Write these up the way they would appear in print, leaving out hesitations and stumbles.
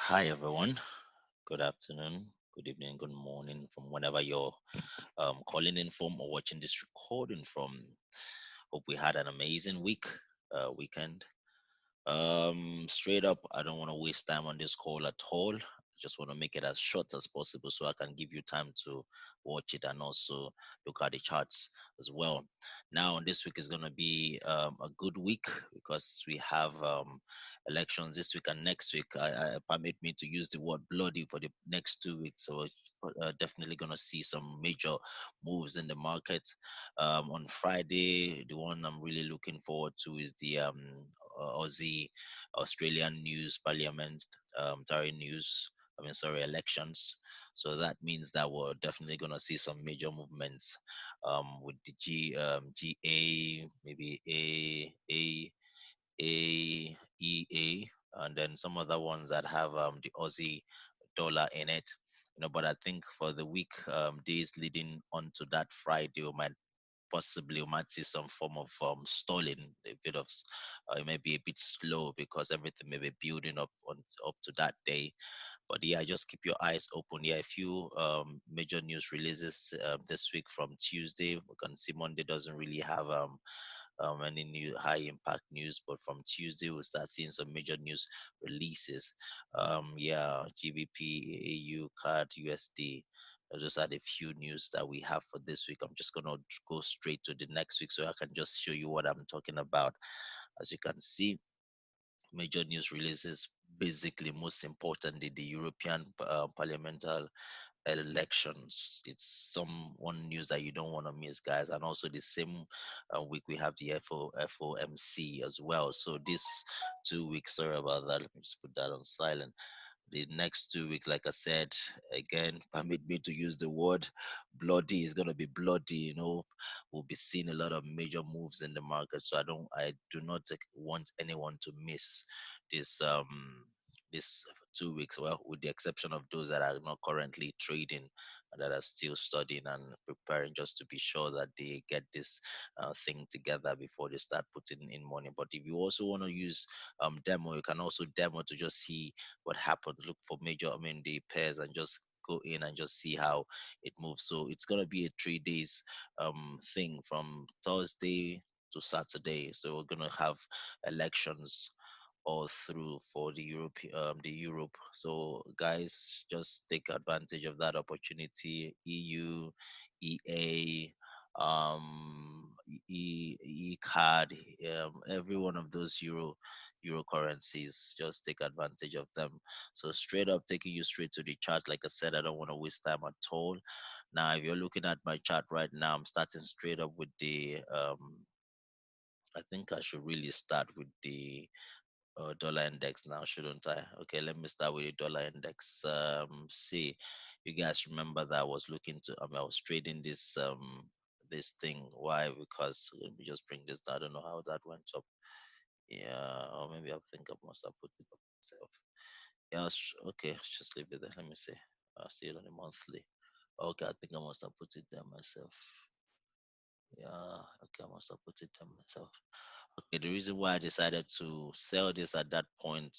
Hi, everyone. Good afternoon, good evening, good morning from whenever you're calling in from or watching this recording from. Hope we had an amazing weekend. Straight up, I don't want to waste time on this call at all. Just want to make it as short as possible so I can give you time to watch it and also look at the charts as well. Now, this week is going to be a good week because we have elections this week and next week. I permit me to use the word bloody for the next 2 weeks. So, definitely going to see some major moves in the market. On Friday, the one I'm really looking forward to is the Aussie Australian news parliament news. Sorry, elections. So that means that we're definitely gonna see some major movements with the GA, maybe EA, and then some other ones that have the Aussie dollar in it. But I think for the week days leading on to that Friday, we might see some form of stalling, a bit of it may be a bit slow because everything may be building up to that day. But yeah, just keep your eyes open. Yeah, a few major news releases this week from Tuesday. We can see Monday doesn't really have any new high impact news, but from Tuesday we'll start seeing some major news releases. Yeah, GBP, AU, CAD, USD. Those are the few news that we have for this week. I'm just gonna go straight to the next week so I can just show you what I'm talking about. As you can see, major news releases. Basically, most importantly, the European Parliamentary elections. It's some one news that you don't want to miss, guys. And also the same week we have the FOMC as well. So this 2 weeks, sorry about that. Let me just put that on silent. The next 2 weeks, like I said, again, permit me to use the word bloody. Is gonna be bloody. We'll be seeing a lot of major moves in the market. So I do not want anyone to miss this this 2 weeks. Well, with the exception of those that are not currently trading and that are still studying and preparing, just to be sure that they get this thing together before they start putting in money. But if you also want to use demo, you can also demo to just see what happens. Look for the pairs, and just go in and just see how it moves. So it's gonna be a 3 days thing from Thursday to Saturday. So we're gonna have elections all through for the Europe. So guys, just take advantage of that opportunity. EU, EA, E card, every one of those euro currencies. Just take advantage of them. So straight up taking you straight to the chart. Like I said, I don't want to waste time at all. Now, if you're looking at my chart right now, I'm starting straight up with the I think I should really start with the dollar index now, shouldn't I? Okay, let me start with the dollar index. See, you guys remember that I was looking to, I was trading this thing. Why? Because let me just bring this down. I don't know how that went up. Yeah, or maybe I think I must have put it up myself. Yeah, okay, just leave it there. Let me see. I'll see it on the monthly. Okay, I think I must have put it there myself. Yeah, okay, I must have put it there myself. Okay, the reason why I decided to sell this at that point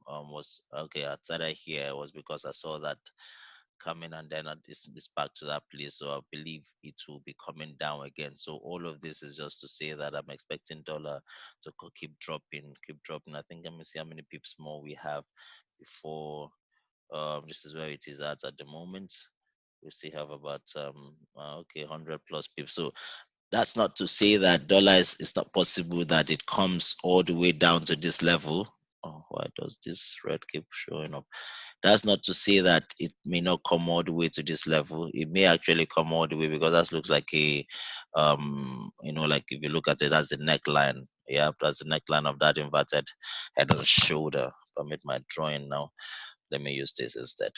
was okay. I started here was because I saw that coming, and then it's back to that place. So I believe it will be coming down again. So all of this is just to say that I'm expecting dollar to keep dropping, keep dropping. I think let me see how many pips more we have before. This is where it is at the moment. We still have about okay, 100 plus pips. So that's not to say that dollar is it's not possible that it comes all the way down to this level. Oh, why does this red keep showing up? That's not to say that it may not come all the way to this level. It may actually come all the way because that looks like a, like if you look at it, that's the neckline. Yeah, that's the neckline of that inverted head and shoulder. Permit my drawing now. Let me use this instead.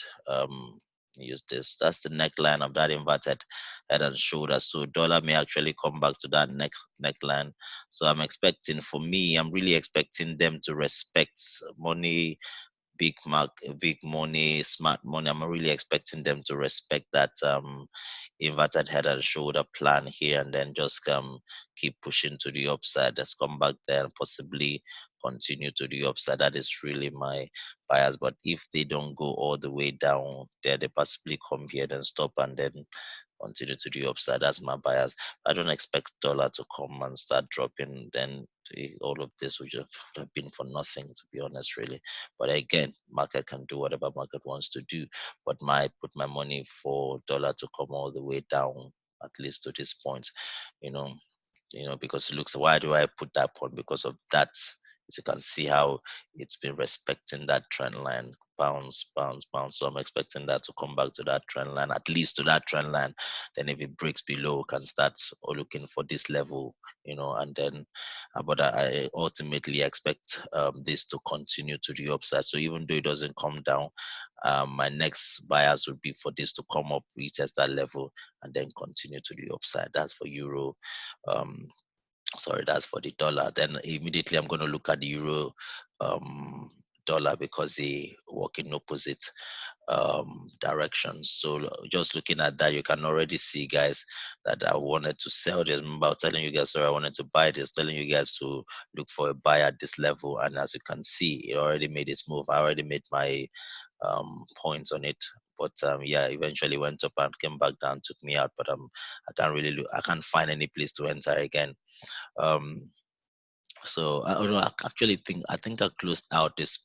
Use this. That's the neckline of that inverted head and shoulder. So dollar may actually come back to that neckline. So I'm expecting, for me, I'm really expecting them to respect money, big money, smart money. I'm really expecting them to respect that inverted head and shoulder plan here, and then just keep pushing to the upside. Let's come back there and possibly continue to the upside. That is really my bias. But if they don't go all the way down there, they possibly come here, then stop, and then continue to the upside. That's my bias. I don't expect dollar to come and start dropping. Then all of this would just have been for nothing, to be honest, really. But again, market can do whatever market wants to do. But my put my money for dollar to come all the way down, at least to this point, you know, because it looks. Why do I put that point? Because of that. As you can see how it's been respecting that trend line, bounce, bounce, bounce. So I'm expecting that to come back to that trend line, at least to that trend line. Then if it breaks below, we can start looking for this level, and then, but I ultimately expect this to continue to the upside. So even though it doesn't come down, my next bias would be for this to come up, retest that level, and then continue to the upside. That's for euro. Um, Sorry, that's for the dollar. Then immediately I'm going to look at the euro, dollar, because they work in opposite directions. So just looking at that, you can already see, guys, that I wanted to sell this. Remember, I was telling you guys, sorry, I wanted to buy this, telling you guys to look for a buy at this level. And as you can see, it already made its move. I already made my points on it. But yeah, eventually went up and came back down, took me out. But I can't really look, I can't find any place to enter again. Um, so I don't know. I think I closed out this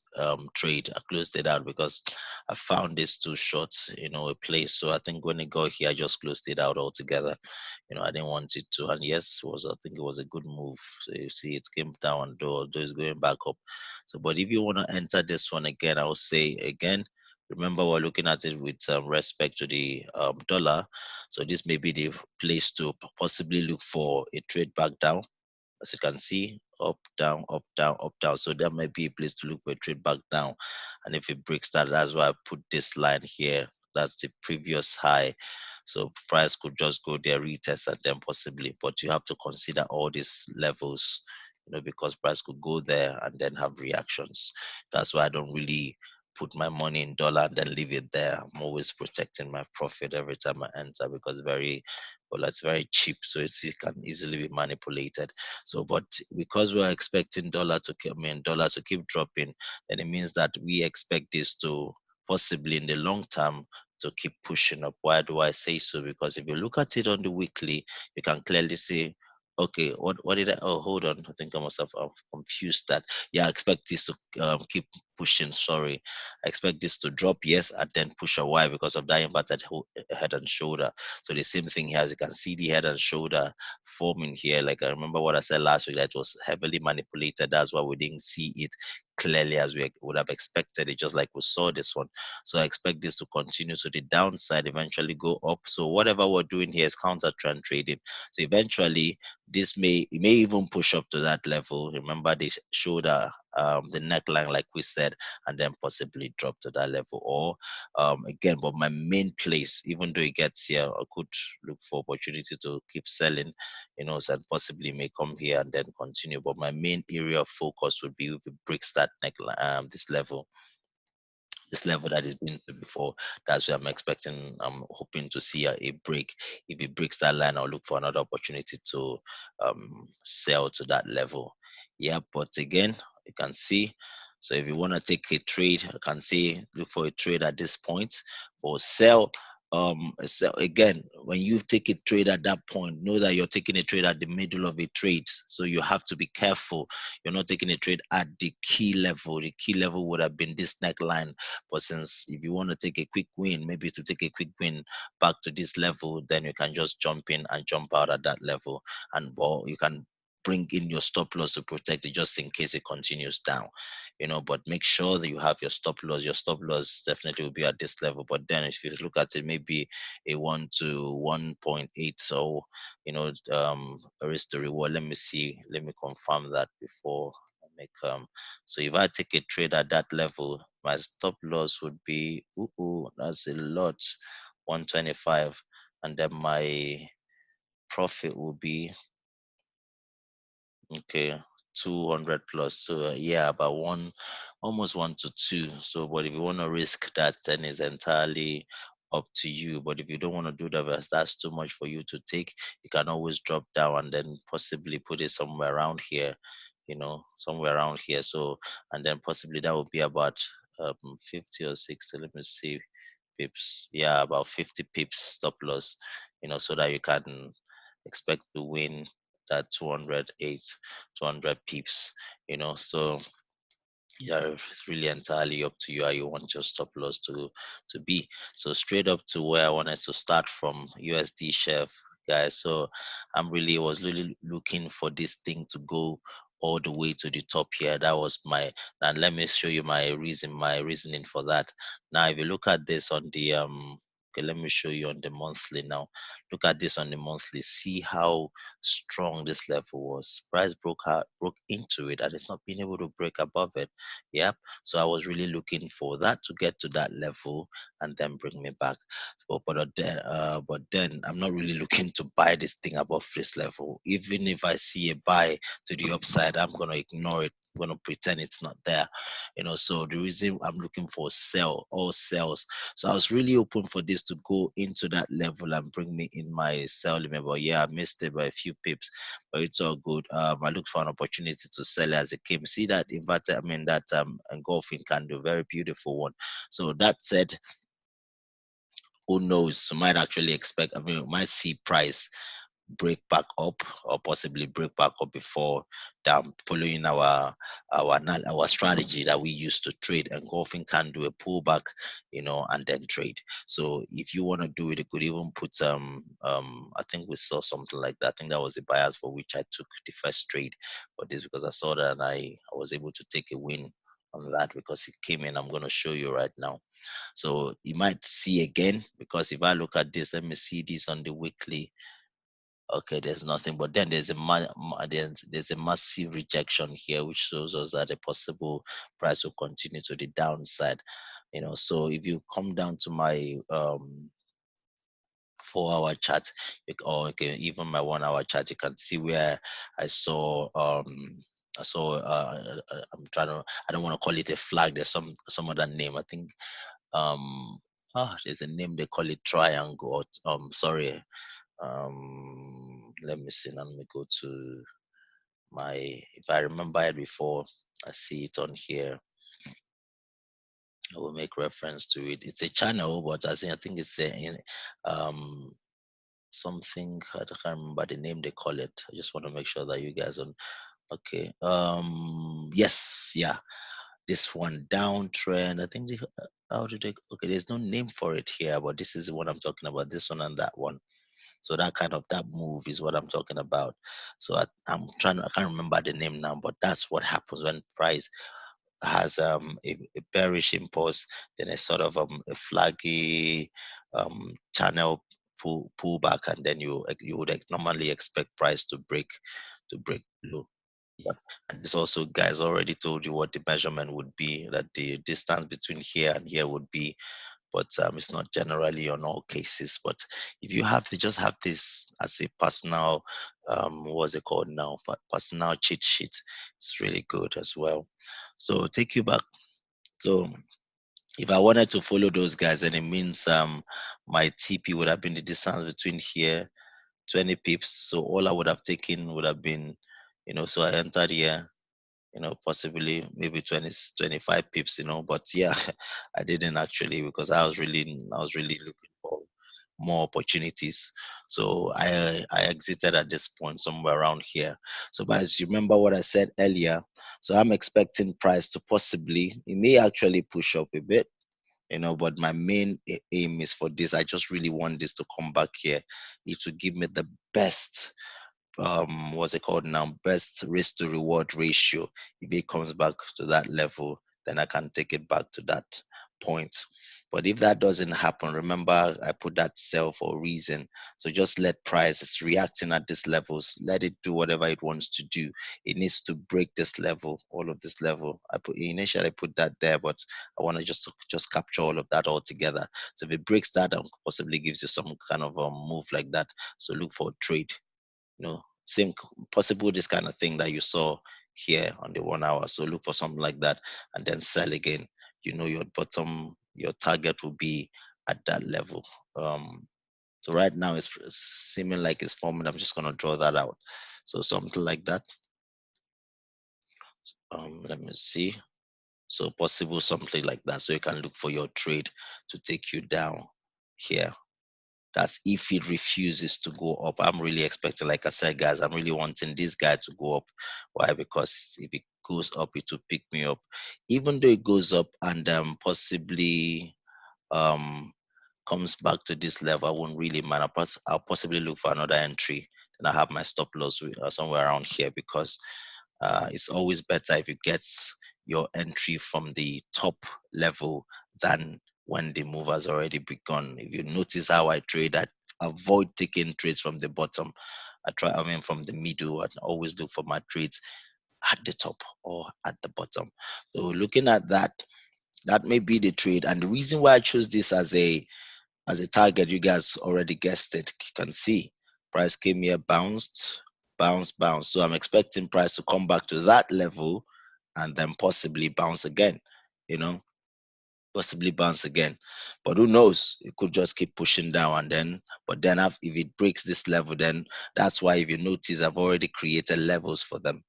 trade. I closed it out because I found this too short, a place. So I think when it got here, I just closed it out altogether. I didn't want it to. And yes, I think it was a good move. So you see, it came down, though it's going back up. So, but if you want to enter this one again, I will say again. Remember, we're looking at it with respect to the dollar. So this may be the place to possibly look for a trade back down, as you can see, up, down, up, down, up, down. So that might be a place to look for a trade back down. And if it breaks that, that's why I put this line here. That's the previous high. So price could just go there, retest, and then possibly. But you have to consider all these levels, because price could go there and then have reactions. That's why I don't really put my money in dollar and then leave it there. I'm always protecting my profit every time I enter, because it's very cheap, so it can easily be manipulated. So, but because we're expecting dollar to keep dropping, then it means that we expect this to possibly in the long term to keep pushing up. Why do I say so? Because if you look at it on the weekly, you can clearly see. Okay, what did I? Oh, hold on. I think I must have confused that. Yeah, I expect this to keep pushing. Sorry, I expect this to drop, yes, and then push a Y because of that inverted head and shoulder. So the same thing here, as you can see the head and shoulder forming here. Like I remember what I said last week, that it was heavily manipulated. That's why we didn't see it clearly as we would have expected it, just like we saw this one. So I expect this to continue to the downside, eventually go up. So whatever we're doing here is counter trend trading. So eventually this may even push up to that level. Remember the shoulder, the neckline, like we said, and then possibly drop to that level. Or again, but my main place, even though it gets here, I could look for opportunity to keep selling, so possibly may come here and then continue. But my main area of focus would be if it breaks that neckline, this level that has been to before. That's where I'm expecting. I'm hoping to see a break. If it breaks that line, I'll look for another opportunity to sell to that level. Yeah, but again, you can see. So if you want to take a trade, I can say look for a trade at this point. For sell, so again, when you take a trade at that point, know that you're taking a trade at the middle of a trade. So you have to be careful. You're not taking a trade at the key level. The key level would have been this neckline, but since if you want to take a quick win, maybe to take a quick win back to this level, then you can just jump in and jump out at that level. And well, you can bring in your stop loss to protect it just in case it continues down. But make sure that you have your stop loss. Your stop loss definitely will be at this level. But then if you look at it, maybe a 1 to 1.8. So, risk to reward. Let me see. Let me confirm that before I make so if I take a trade at that level, my stop loss would be that's a lot, 125, and then my profit will be okay, 200 plus. So yeah, about almost 1 to 2. So, but if you want to risk that, then it's entirely up to you. But if you don't want to do that, that's too much for you to take. You can always drop down and then possibly put it somewhere around here. somewhere around here. So, and then possibly that would be about 50 or 60. Let me see, pips. Yeah, about 50 pips stop loss, so that you can expect to win that 208, 200 pips, so yeah, it's really entirely up to you how you want your stop loss to be. So straight up to where I wanted to start from, USD chef, guys. So I was really looking for this thing to go all the way to the top here. That was and let me show you my reasoning for that. Now if you look at this on the okay, let me show you on the monthly now. Look at this on the monthly. See how strong this level was. Price broke into it, and it's not being able to break above it. Yep. So I was really looking for that to get to that level and then bring me back. But then I'm not really looking to buy this thing above this level. Even if I see a buy to the upside, I'm gonna ignore it. I'm gonna pretend it's not there. So the reason I'm looking for sell, all sells. So I was really open for this to go into that level and bring me in my sell limit. But yeah, I missed it by a few pips, but it's all good. I looked for an opportunity to sell it as it came. See that inverted, I mean that engulfing candle, very beautiful one. So that said, who knows? We might actually expect. I mean, we might see price break back up or possibly break back up before down, following our strategy that we used to trade. Engulfing can do a pullback, and then trade. So if you want to do it, you could even put I think we saw something like that. I think that was the bias for which I took the first trade. But this because I saw that, and I was able to take a win on that because it came in. I'm going to show you right now. So you might see again, because if I look at this, let me see this on the weekly. Okay, there's nothing, but then there's a massive rejection here, which shows us that a possible price will continue to the downside. So if you come down to my 4 hour chart, or okay, even my 1 hour chart, you can see where I saw I'm trying to, I don't want to call it a flag. There's some other name. I think there's a name they call it triangle. Sorry. Let me see. Let me go to my. If I remember it before, I see it on here. I will make reference to it. It's a channel, but I think it's um something. I can't remember the name they call it. I just want to make sure that you guys on. Okay. Yes. Yeah. This one downtrend. I think how did they? Okay. There's no name for it here, but this is what I'm talking about. This one and that one. So that move is what I'm talking about. So I can't remember the name now, but that's what happens when price has a bearish impulse, then a sort of a flaggy channel pullback, and then you would normally expect price to break low. Yep. And this also, guys, already told you what the measurement would be, that the distance between here and here would be, but it's not generally on all cases. But if you have to just have this as a personal, what's it called now? Personal cheat sheet, it's really good as well. So take you back. So if I wanted to follow those guys, then it means my TP would have been the distance between here, 20 pips. So all I would have taken would have been, so I entered here, possibly maybe 20, 25 pips, but yeah, I didn't actually, because I was really looking for more opportunities. So I exited at this point somewhere around here. So but as you remember what I said earlier, so I'm expecting price to possibly, it may actually push up a bit, but my main aim is for this. I just really want this to come back here. It will give me the best, what's it called now, best risk to reward ratio. If it comes back to that level, then I can take it back to that point. But if that doesn't happen, remember I put that sell for a reason. So just let price, it's reacting at these levels, let it do whatever it wants to do. It needs to break this level, all of this level. I put that there, but I want to just capture all of that all together. So if it breaks that and possibly gives you some kind of move like that, so look for a trade. Same possible this kind of thing that you saw here on the 1 hour. So look for something like that and then sell again. Your bottom, your target will be at that level. So right now it's seeming like it's forming. I'm just gonna draw that out. So something like that. Let me see. So possible something like that. So you can look for your trade to take you down here. That's if it refuses to go up. I'm really expecting, like I said, guys, I'm really wanting this guy to go up. Why? Because if it goes up, it will pick me up. Even though it goes up and possibly um comes back to this level, I won't really mind. I'll possibly look for another entry. Then I have my stop loss somewhere around here, because it's always better if you get your entry from the top level than when the move has already begun. If you notice how I trade, I avoid taking trades from the bottom. From the middle. I always look for my trades at the top or at the bottom. So looking at that, that may be the trade. And the reason why I chose this as a target, you guys already guessed it. You can see price came here, bounced, bounced. So I'm expecting price to come back to that level and then possibly bounce again, you know, possibly bounce again. But who knows? It could just keep pushing down, and then, but then if it breaks this level, then that's why if you notice, I've already created levels for them,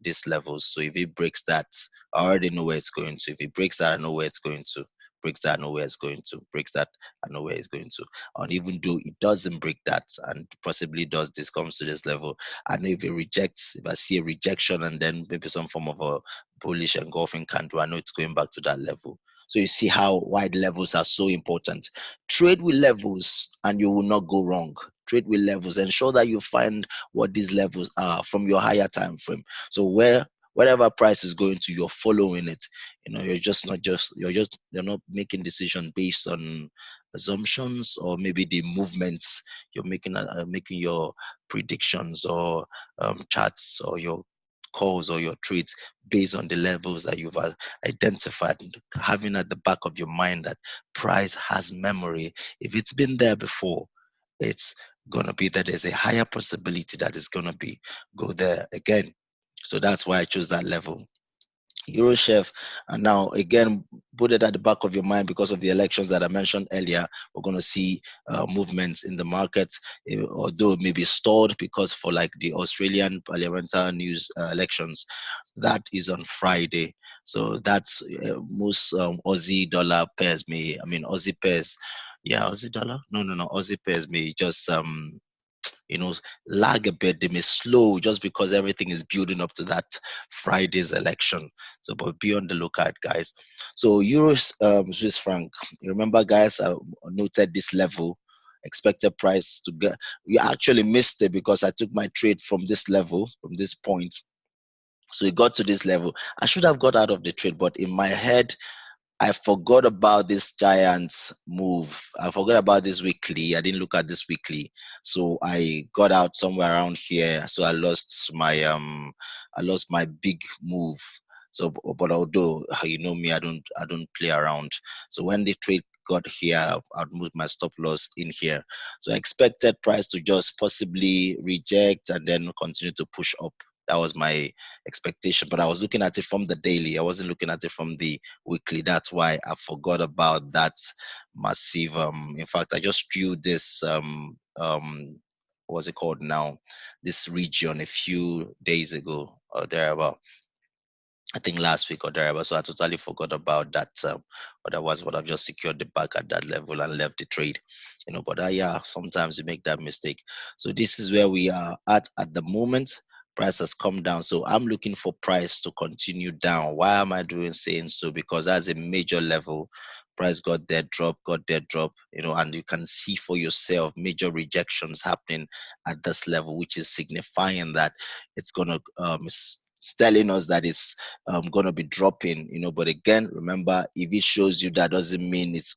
these levels. So if it breaks that, I already know where it's going to. If it breaks that, I know where it's going to. Breaks that, I know where it's going to. Breaks that, I know where it's going to. And even though it doesn't break that and possibly does this, comes to this level, I know if it rejects, if I see a rejection and then maybe some form of a bullish engulfing candle, I know it's going back to that level. So you see how wide levels are so important. Trade with levels and you will not go wrong. Trade with levels. Ensure that you find what these levels are from your higher time frame. So whatever price is going to, you're following it. You're not making decision based on assumptions or maybe the movements. You're making your predictions or charts or your calls or your trades based on the levels that you've identified, having at the back of your mind that price has memory. If it's been there before, it's gonna be that there's a higher possibility that it's gonna be go there again. So that's why I chose that level. Eurochef, and now again, put it at the back of your mind because of the elections that I mentioned earlier. We're going to see movements in the market, although it may be stalled because for like the Australian parliamentary news elections, that is on Friday. So that's most Aussie dollar pairs may, I mean, Aussie pairs. Yeah, Aussie dollar? No. Aussie pairs may just you know, lag a bit. They may slow just because everything is building up to that Friday's election. So, but be on the lookout, guys. So, Euros, Swiss franc. You remember, guys, I noted this level. Expected price to get. You actually missed it because I took my trade from this level, from this point. So it got to this level. I should have got out of the trade, but in my head, I forgot about this giant move. I forgot about this weekly. I didn't look at this weekly. So I got out somewhere around here. So I lost my big move. So but although you know me, I don't play around. So when the trade got here, I'd move my stop loss in here. So I expected price to just possibly reject and then continue to push up. That was my expectation. But I was looking at it from the daily. I wasn't looking at it from the weekly. That's why I forgot about that massive. In fact, I just drew this what's it called now? This region a few days ago or thereabout. I think last week or thereabout. So I totally forgot about that. Otherwise, would have just secured the back at that level and left the trade. But yeah, sometimes you make that mistake. So this is where we are at the moment. Price has come down. So I'm looking for price to continue down. Why am I doing saying so? Because that's a major level. Price got there, drop, and you can see for yourself major rejections happening at this level, which is signifying that it's gonna it's telling us that it's going to be dropping, but again, remember, if it shows you that doesn't mean it's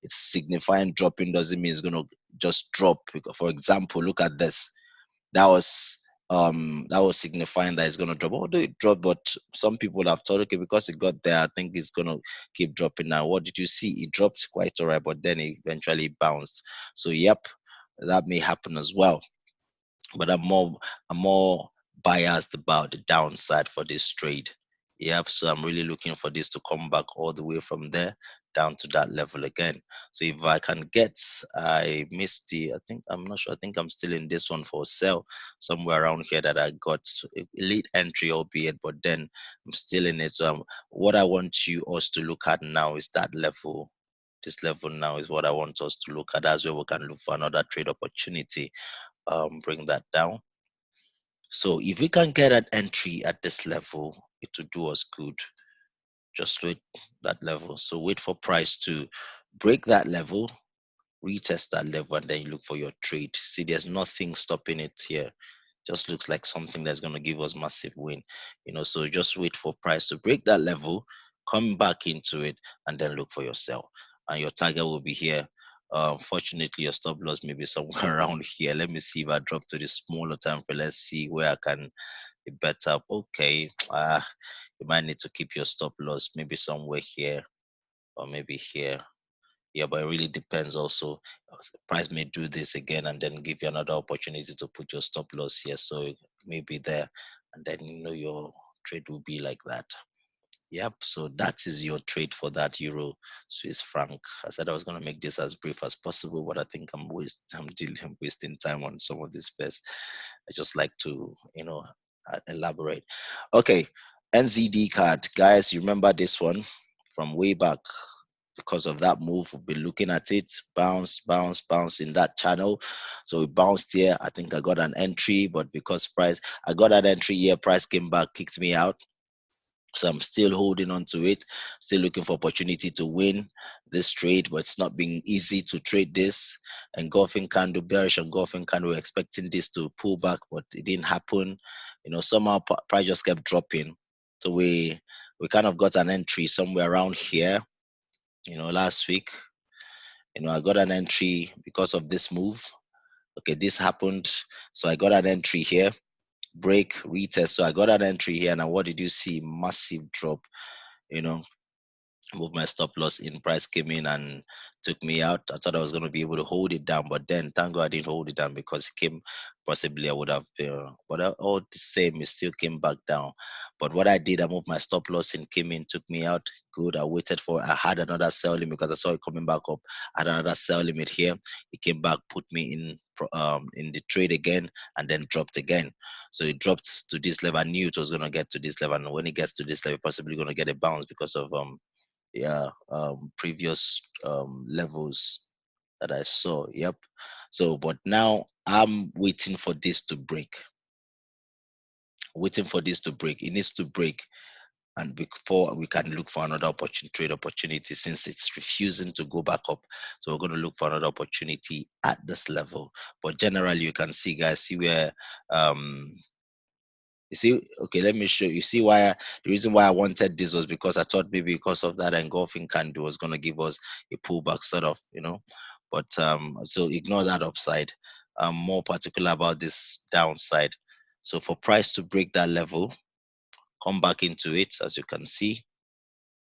signifying dropping doesn't mean it's going to just drop. For example, look at this. That was signifying that it's going to drop. Although it dropped, but some people have thought, okay, because it got there, I think it's going to keep dropping. Now what did you see? It dropped quite all right, but then it eventually bounced. So yep, that may happen as well, but I'm more biased about the downside for this trade. Yep, so I'm really looking for this to come back all the way from there down to that level again. So if I can get, I missed the, I think, I'm not sure, I think I'm still in this one for sale somewhere around here that I got elite entry, albeit, but then I'm still in it. So what I want you us to look at now is that level. This level now is what I want us to look at. That's where we can look for another trade opportunity. Bring that down. So if we can get an entry at this level, it will do us good. Just wait that level. So wait for price to break that level, retest that level, and then you look for your trade. See, there's nothing stopping it here. Just looks like something that's going to give us massive win. So just wait for price to break that level, come back into it, and then look for your sell. And your target will be here. Fortunately, your stop loss may be somewhere around here. Let me see if I drop to the smaller time frame. Let's see where I can be better. Okay, you might need to keep your stop loss maybe somewhere here or maybe here. Yeah, but it really depends also. Price may do this again and then give you another opportunity to put your stop loss here. So it may be there, and then your trade will be like that. Yep. So that is your trade for that Euro Swiss franc. I said I was gonna make this as brief as possible, but I think I'm wasting time on some of this first. I just like to elaborate. Okay, NZD card, guys. You remember this one from way back? Because of that move, we'll be looking at it, bounce, bounce, bounce in that channel. So we bounced here. I think I got an entry, but because I got an entry here, price came back, kicked me out. So I'm still holding on to it, still looking for opportunity to win this trade, but it's not being easy to trade this. Engulfing candle, bearish engulfing candle, we're expecting this to pull back, but it didn't happen. Somehow price just kept dropping. So we kind of got an entry somewhere around here. Last week, I got an entry because of this move. Okay, this happened. So I got an entry here, break, retest. So I got an entry here. Now, what did you see? Massive drop, you know, move my stop loss in. Price came in and took me out. I thought I was going to be able to hold it down, but then thank God I didn't hold it down because it came, possibly I would have, but all the same, it still came back down. But what I did, I moved my stop loss in, came in, took me out. Good. I had another sell limit because I saw it coming back up. I had another sell limit here. It came back, put me in the trade again, and then dropped again. So it dropped to this level. I knew it was going to get to this level, and when it gets to this level, possibly going to get a bounce because of previous levels that I saw. Yep. So, but now I'm waiting for this to break. Waiting for this to break. It needs to break, and before we can look for another trade opportunity, since it's refusing to go back up. So we're going to look for another opportunity at this level. But generally, you can see, guys, see where you see, okay, let me show you. See why the reason why I wanted this was because I thought maybe because of that engulfing candle was gonna give us a pullback sort of. But so ignore that upside. I'm more particular about this downside. So for price to break that level, come back into it as you can see,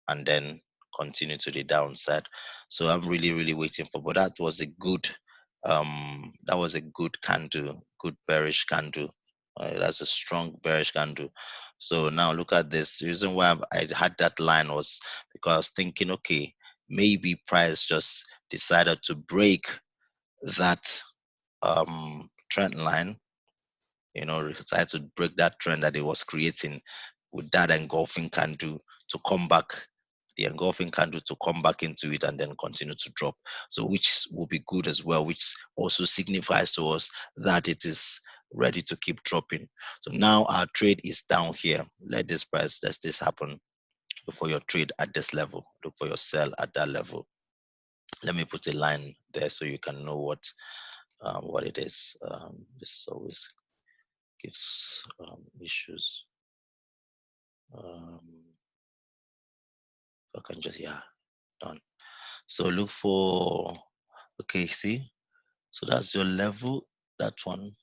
and then continue to the downside. So I'm really, really waiting for, but that was a good candle, good bearish candle. That's a strong bearish candle. So now look at this. The reason why I had that line was because I was thinking, okay, maybe price just decided to break that trend line, decided to break that trend that it was creating with that engulfing candle to come back, the engulfing candle to come back into it and then continue to drop. So which will be good as well, which also signifies to us that it is ready to keep dropping. So now our trade is down here. Let this happen. Look for your trade at this level. Look for your sell at that level. Let me put a line there so you can know what it is. This always gives issues. If I can just, yeah, done. So look for, okay, see, so that's your level, that one.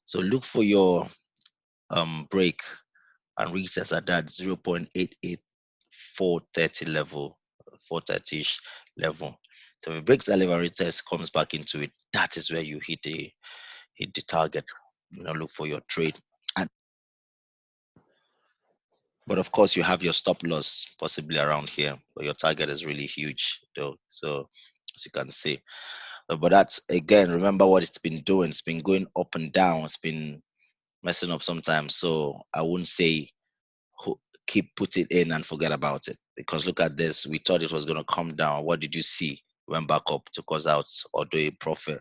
So look for your break and retest at that 0.88430 level, 430-ish level. So if it breaks that level, retest, comes back into it, that is where you hit the target. Look for your trade. And But of course, you have your stop loss possibly around here, but your target is really huge, though. So as you can see, but that's again, remember what it's been doing. It's been going up and down. It's been messing up sometimes. So I wouldn't say keep put it in and forget about it, because look at this. We thought it was going to come down. What did you see? Went back up, took us out, or do a profit.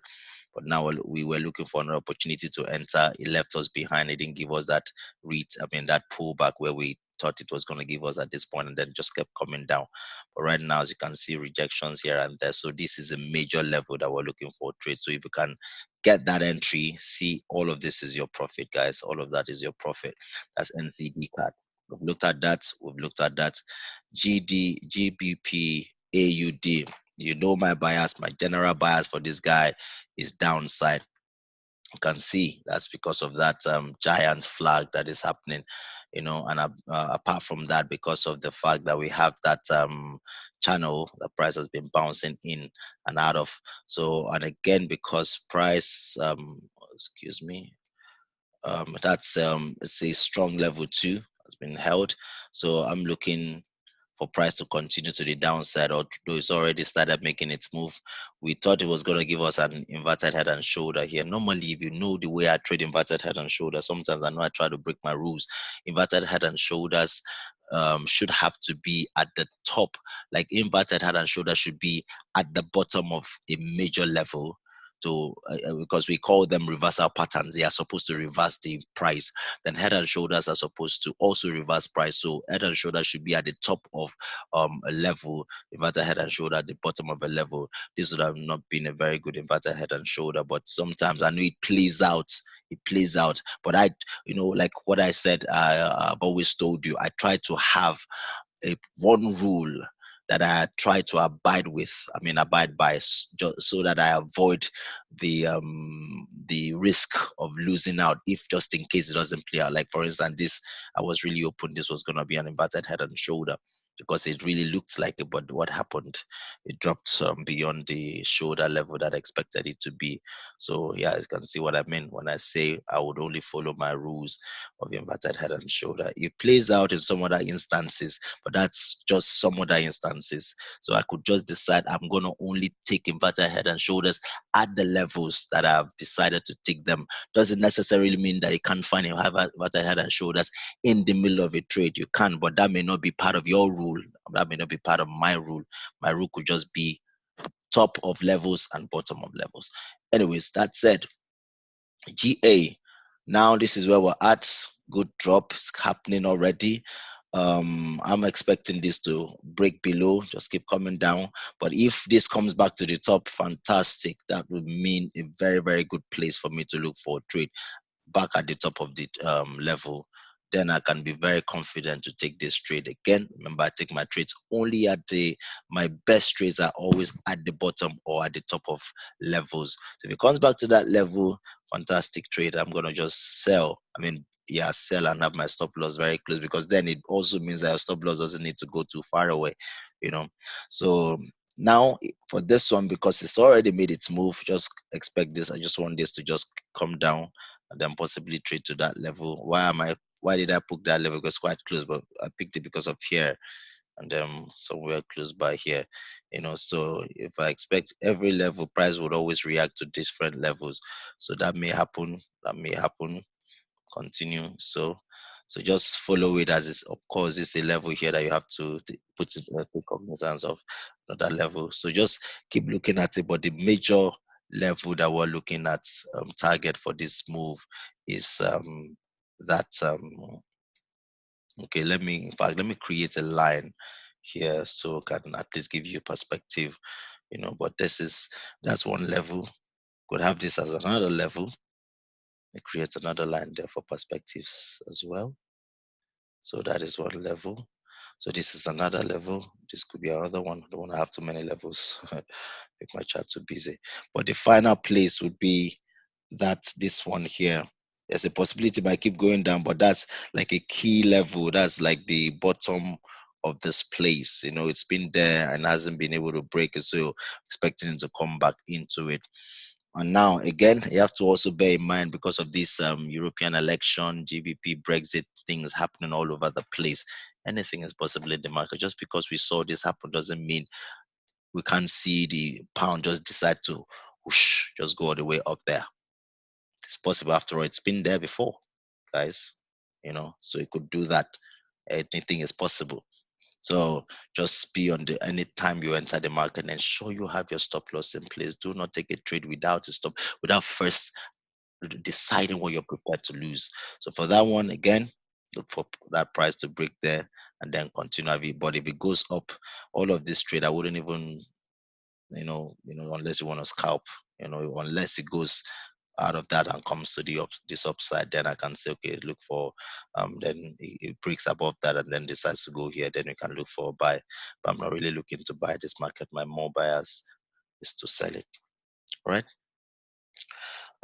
But now we were looking for an opportunity to enter. It left us behind. It didn't give us that that pullback where we thought it was going to give us at this point, and then just kept coming down. But right now, as you can see, rejections here and there. So this is a major level that we're looking for trade. So if you can get that entry, see, all of this is your profit, guys. All of that is your profit. That's NCD card. We've looked at that. We've looked at that. GD, GBP, AUD. You know my bias, my general bias for this guy is downside. You can see that's because of that giant flag that is happening, and apart from that, because of the fact that we have that channel, the price has been bouncing in and out of. So, and again, because price, excuse me, that's it's a strong level two has been held. So I'm looking for price to continue to the downside, although it's already started making its move. We thought it was going to give us an inverted head and shoulder here. Normally, if you know the way I trade inverted head and shoulder, sometimes I know I try to break my rules. Inverted head and shoulders should have to be at the top. Like inverted head and shoulder should be at the bottom of a major level, to because we call them reversal patterns. They are supposed to reverse the price. Then head and shoulders are supposed to also reverse price. So head and shoulders should be at the top of a level. Inverted head and shoulder at the bottom of a level. This would have not been a very good inverted head and shoulder, but sometimes I know it plays out. It plays out. But like what I said, I've always told you, I try to have a one rule that I try to abide with. I mean, abide by, just so that I avoid the risk of losing out if just in case it doesn't play out. Like for instance, this I was really hoping this was gonna be an inverted head and shoulder, because it really looked like it. But what happened? It dropped beyond the shoulder level that I expected it to be. So yeah, you can see what I mean when I say I would only follow my rules of inverted head and shoulder. It plays out in some other instances, but that's just some other instances. So I could just decide I'm going to only take inverted head and shoulders at the levels that I've decided to take them. Doesn't necessarily mean that you can't find inverted head and shoulders in the middle of a trade. You can, but that may not be part of your rule. That may not be part of my rule. My rule could just be top of levels and bottom of levels. Anyways, that said, GA. Now this is where we're at. Good drop is happening already. I'm expecting this to break below, just keep coming down. But if this comes back to the top, fantastic. That would mean a very, very good place for me to look for a trade back at the top of the level. Then I can be very confident to take this trade again. Remember, I take my trades only at my best trades are always at the bottom or at the top of levels. So if it comes back to that level, fantastic trade. I'm gonna just sell. I mean, yeah, sell and have my stop loss very close, because then it also means that your stop loss doesn't need to go too far away, you know. So now for this one, because it's already made its move, just expect this. I just want this to just come down and then possibly trade to that level. Why did I pick that level? Because quite close, but I picked it because of here and then somewhere close by here. So if I expect every level, price would always react to different levels. So that may happen, continue. So just follow it as it's. Of course, it's a level here that you have to put it take cognizance of another level. So just keep looking at it. But the major level that we're looking at, target for this move, is that okay, let me create a line here so can at least give you perspective. But that's one level. Could have this as another level. It creates another line there for perspectives as well. So that is one level. So this is another level. This could be another one. I don't want to have too many levels. Make my chart too busy. But the final place would be that this one here. There's a possibility it might keep going down, but that's like a key level. That's like the bottom of this place. It's been there and hasn't been able to break it. So expecting it to come back into it. And now, again, you have to also bear in mind, because of this European election, GBP, Brexit things happening all over the place. Anything is possible in the market. Just because we saw this happen doesn't mean we can't see the pound just decide to whoosh, just go all the way up there. It's possible. After all, it's been there before, guys. So it could do that. Anything is possible. So just be on the anytime you enter the market, ensure you have your stop loss in place. Do not take a trade without a stop, without first deciding what you're prepared to lose. So for that one, again, look for that price to break there and then continue. But if it goes up, all of this trade, I wouldn't even, unless you want to scalp, unless it goes out of that and comes to this upside, then I can say, okay, look for, then it breaks above that and then decides to go here, then we can look for a buy. But I'm not really looking to buy this market. My more bias is to sell it. All right.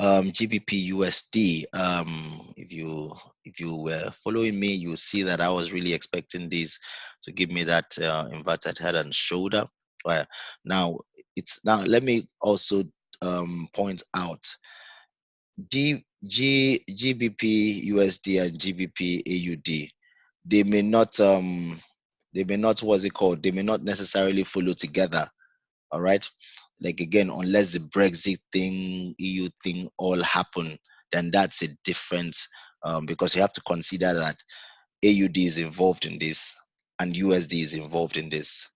GBP USD. If you were following me, you see that I was really expecting this to give me that inverted head and shoulder. Well, now let me also point out GBP USD and GBP AUD. They may not what's it called? They may not necessarily follow together. All right. Like again, unless the Brexit thing, EU thing all happen, then that's a different because you have to consider that AUD is involved in this and USD is involved in this.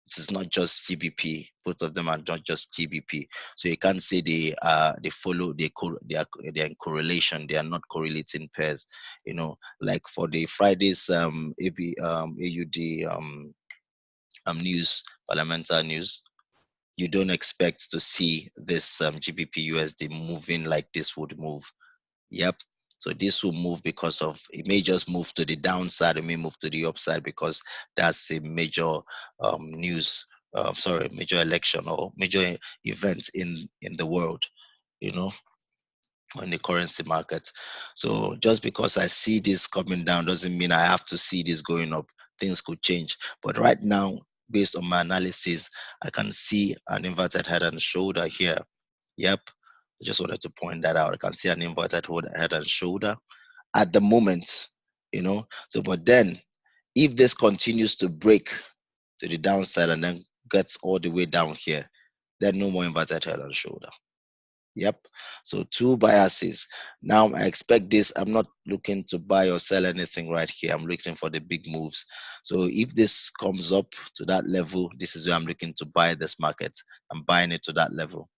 This is not just GBP. Both of them are not just GBP. So you can't say they follow they are in correlation. They are not correlating pairs. Like for the Friday's AUD news, parliamentary news, you don't expect to see this GBP USD moving like this would move. Yep. So this will move because of it may just move to the downside, it may move to the upside because that's a major news, major election or major event in the world, you know, in the currency market. So just because I see this coming down doesn't mean I have to see this going up. Things could change. But right now, based on my analysis, I can see an inverted head and shoulder here. Yep. I just wanted to point that out. I can see an inverted head and shoulder at the moment, So, but then if this continues to break to the downside and then gets all the way down here, then no more inverted head and shoulder. Yep. So two biases. Now I expect this. I'm not looking to buy or sell anything right here. I'm looking for the big moves. So if this comes up to that level, this is where I'm looking to buy this market. I'm buying it to that level.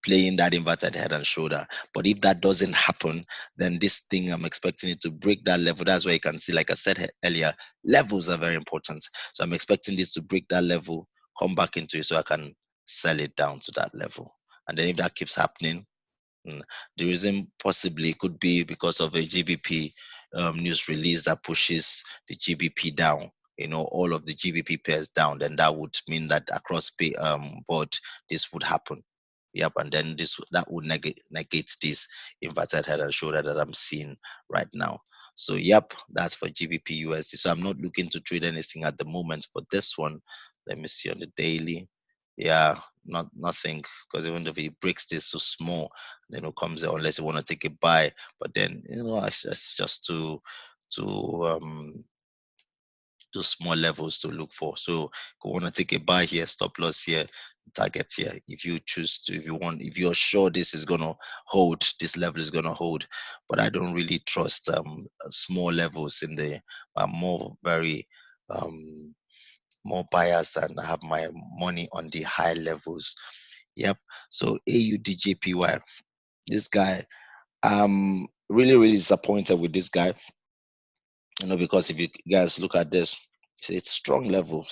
Playing that inverted head and shoulder. But if that doesn't happen, then this thing I'm expecting it to break that level. That's where you can see, like I said earlier, levels are very important. So I'm expecting this to break that level, come back into it so I can sell it down to that level. And then if that keeps happening, the reason possibly could be because of a GBP news release that pushes the GBP down. All of the GBP pairs down. Then that would mean that across board this would happen. Yep, and then that would negate this inverted head and shoulder that I'm seeing right now. So yep, that's for GBP USD. So I'm not looking to trade anything at the moment for this one. Let me see on the daily. Yeah, nothing, because even if it breaks this so small, then it comes there unless you want to take a buy. But then it's just to small levels to look for. So if you want to take a buy here, stop loss here, target here. If you choose to, if you're sure this is gonna hold, this level is gonna hold. But I don't really trust small levels in the. I'm more biased and I have my money on the high levels. Yep. So AUDJPY, this guy, I'm really, really disappointed with this guy. Because if you guys look at this, it's strong level.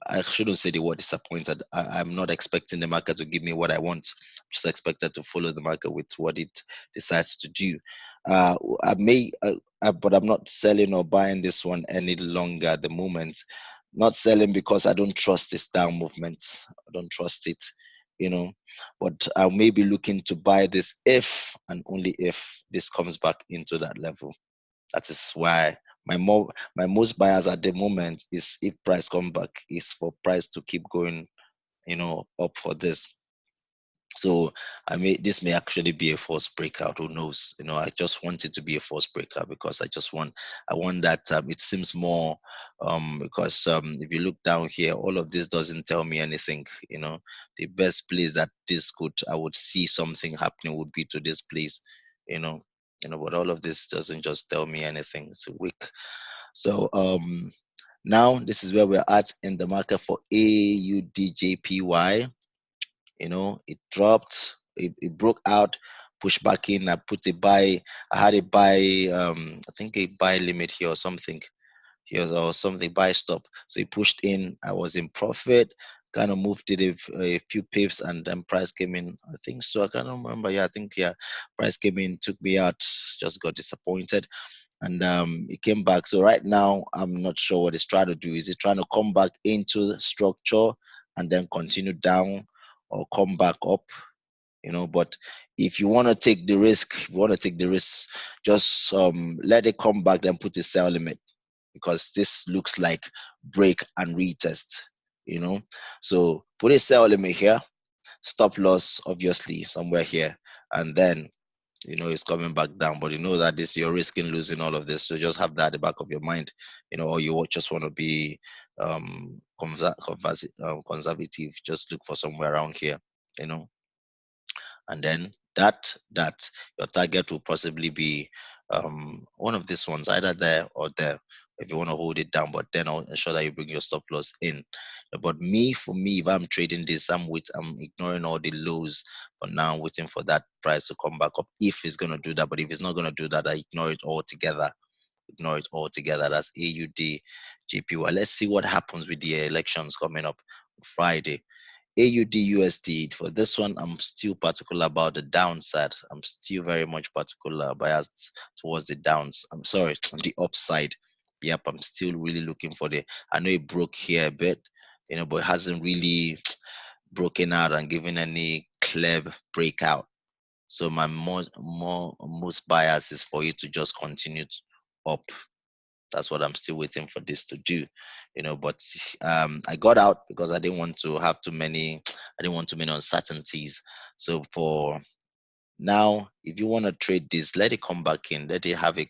I shouldn't say the word disappointed. I'm not expecting the market to give me what I want. Just expected to follow the market with what it decides to do. But I'm not selling or buying this one any longer at the moment. Not selling because I don't trust this down movement. I don't trust it, But I may be looking to buy this if and only if this comes back into that level. That is why my most bias at the moment is if price come back is for price to keep going, up for this. So this may actually be a false breakout. Who knows? I just want it to be a false breakout because I want that. It seems more because if you look down here, all of this doesn't tell me anything. The best place that this could I would see something happening would be to this place. You know, but all of this doesn't just tell me anything. It's a weak. So now this is where we're at in the market for AUDJPY. It dropped, it broke out, pushed back in. I put a buy, I had a buy, I think a buy limit here or something here or something, buy stop. So it pushed in, I was in profit, kind of moved it a few pips, and then price came in. I think so. I can't remember. Yeah, I think, yeah, price came in, took me out, just got disappointed. And it came back. So right now, I'm not sure what it's trying to do. Is it trying to come back into the structure and then continue down, or come back up? But if you want to take the risk, if you want to take the risk, just let it come back, then put a sell limit, because this looks like break and retest. you know so put a sell limit here, stop loss obviously somewhere here, and then it's coming back down. But that this you're risking losing all of this, so just have that at the back of your mind. Or you just want to be conservative, just look for somewhere around here. you know and then that your target will possibly be one of these ones, either there or there, if you want to hold it down. But then I'll ensure that you bring your stop loss in. But for me, if I'm trading this, I'm ignoring all the lows for now, waiting for that price to come back up if it's going to do that. But if it's not going to do that, I ignore it altogether. That's AUD JPY. Let's see what happens with the elections coming up Friday. AUD USD. For this one, I'm still particular about the downside. I'm still very much particular, biased towards the downs. I'm sorry, the upside. Yep, I'm still really looking for I know it broke here a bit, but it hasn't really broken out and given any clear breakout. So my most bias is for it to just continue up. That's what I'm still waiting for this to do. But I got out because I didn't want to have too many, I didn't want too many uncertainties. So for now, if you want to trade this, let it come back in, let it have a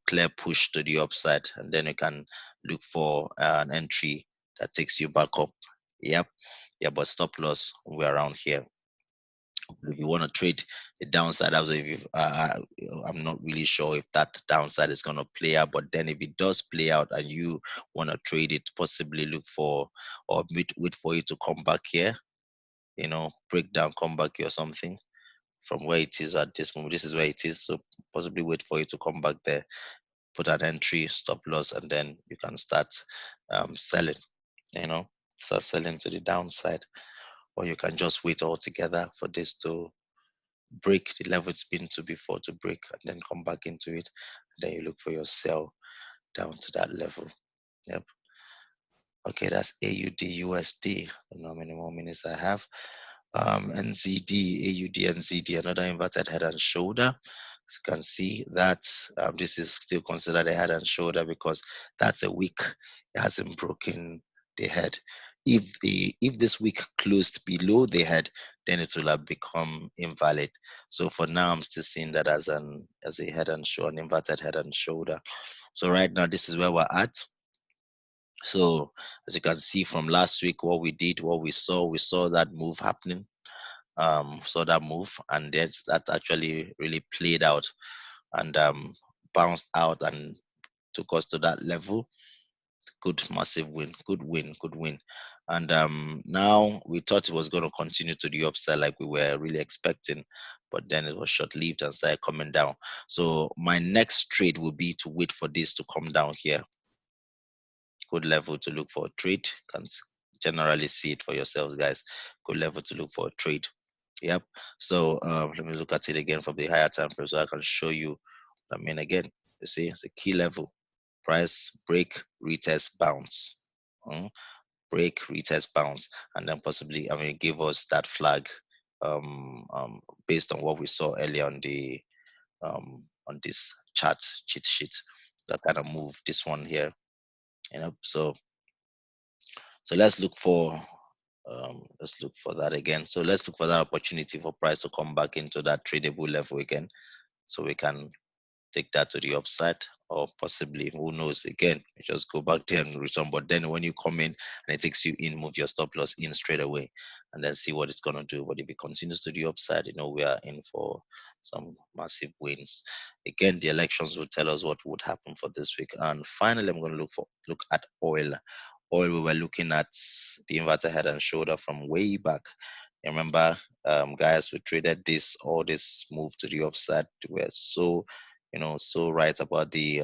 clear push to the upside, and then you can look for an entry that takes you back up. Yep. Yeah, but stop loss, we're around here. If you want to trade the downside, also if I'm not really sure if that downside is going to play out. But then if it does play out and you want to trade it, possibly look for, or wait for it to come back here, break down, come back here or something from where it is at this moment. This is where it is, so possibly wait for it to come back there, put an entry, stop loss, and then you can start selling. you know Start selling to the downside, or you can just wait altogether for this to break the level it's been to before, to break, and then come back into it. And then you look for your sell down to that level. Yep. Okay, that's AUD USD. I don't know how many more minutes I have. NZD, AUD, NZD, another inverted head and shoulder. As you can see that this is still considered a head and shoulder because that's a week. It hasn't broken the head. If this week closed below the head, then it will have become invalid. So for now, I'm still seeing that as a head and shoulder, an inverted head and shoulder. So right now, this is where we're at. So as you can see from last week, what we did, what we saw that move happening, saw that move, and that actually really played out and bounced out and took us to that level. Good, massive win, good win. And now we thought it was going to continue to the upside like we were really expecting, but then it was short lived and started coming down. So my next trade will be to wait for this to come down here. Good level to look for a trade. Can generally see it for yourselves, guys. Good level to look for a trade. Yep. So let me look at it again from the higher time frame so I can show you what I mean again. You see, it's a key level. Price break, retest, bounce. Break, retest, bounce, and then possibly, give us that flag based on what we saw earlier on this chart cheat sheet that kind of move this one here. So let's look for Let's look for that again. So let's look for that opportunity for price to come back into that tradable level again, so we can take that to the upside, or possibly, who knows, again you just go back there and return. But then when you come in and it takes you in, move your stop loss in straight away and then see what it's going to do. But if it continues to the upside, we are in for some massive wins. Again, the elections will tell us what would happen for this week. And finally, I'm going to look at oil. We were looking at the inverted head and shoulder from way back. You remember, guys, we traded all this move to the upside. We were so, so right about the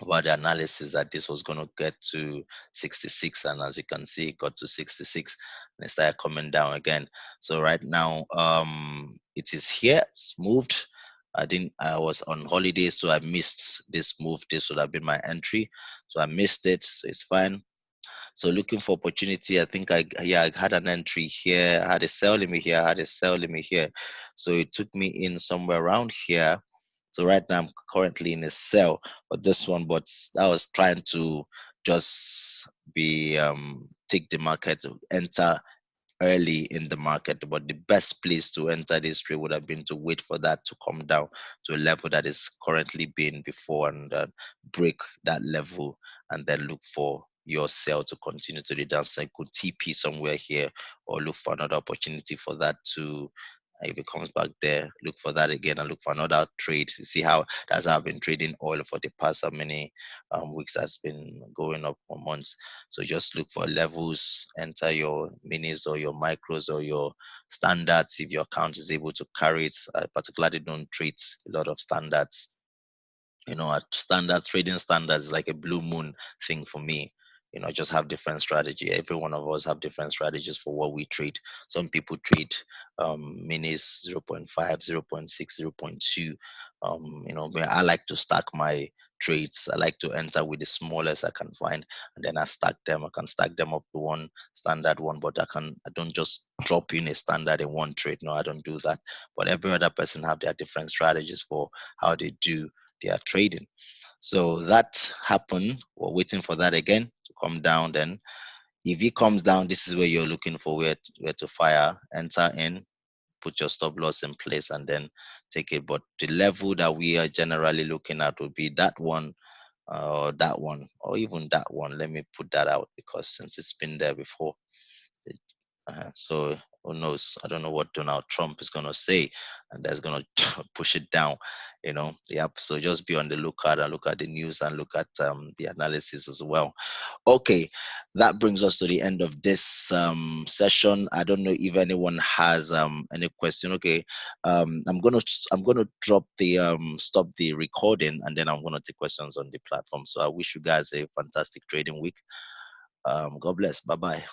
analysis that this was going to get to 66, and as you can see, it got to 66 and it started coming down again. So right now, it is here. It's moved. I was on holiday, so I missed this move. This would have been my entry, so I missed it. So it's fine. So looking for opportunity, I think I had an entry here, I had a sell limit here, I had a sell limit here. So it took me in somewhere around here. So right now I'm currently in a sell for this one, but I was trying to just be take the market to enter early in the market. But the best place to enter this trade would have been to wait for that to come down to a level that is currently been before, and break that level, and then look for your sell to continue to the downside. Could TP somewhere here, or look for another opportunity for that to, if it comes back there, look for that again and look for another trade. You see how that's how I've been trading oil for the past how many weeks. That's been going up for months. So just look for levels, enter your minis or your micros or your standards if your account is able to carry it. I particularly don't trade a lot of standards. At standards, trading standards is like a blue moon thing for me. I just have different strategy. Every one of us have different strategies for what we trade. Some people trade minis 0.5, 0.6, 0.2. But I like to stack my trades. I like to enter with the smallest I can find, and then I stack them. I can stack them up to one standard one, but I don't just drop in a standard in one trade. No, I don't do that. But every other person have their different strategies for how they do their trading. So that happened. We're waiting for that again to come down. Then, if it comes down, this is where you're looking for where to fire. Enter in, put your stop loss in place, and then take it. But the level that we are generally looking at would be that one, or that one, or even that one. Let me put that out, because since it's been there before, so who knows? I don't know what Donald Trump is gonna say, and that's gonna push it down. Yep. So just be on the lookout and look at the news and look at the analysis as well. Okay, that brings us to the end of this session. I don't know if anyone has any question. Okay, I'm gonna drop the stop the recording, and then I'm gonna take questions on the platform. So I wish you guys a fantastic trading week. God bless. Bye bye.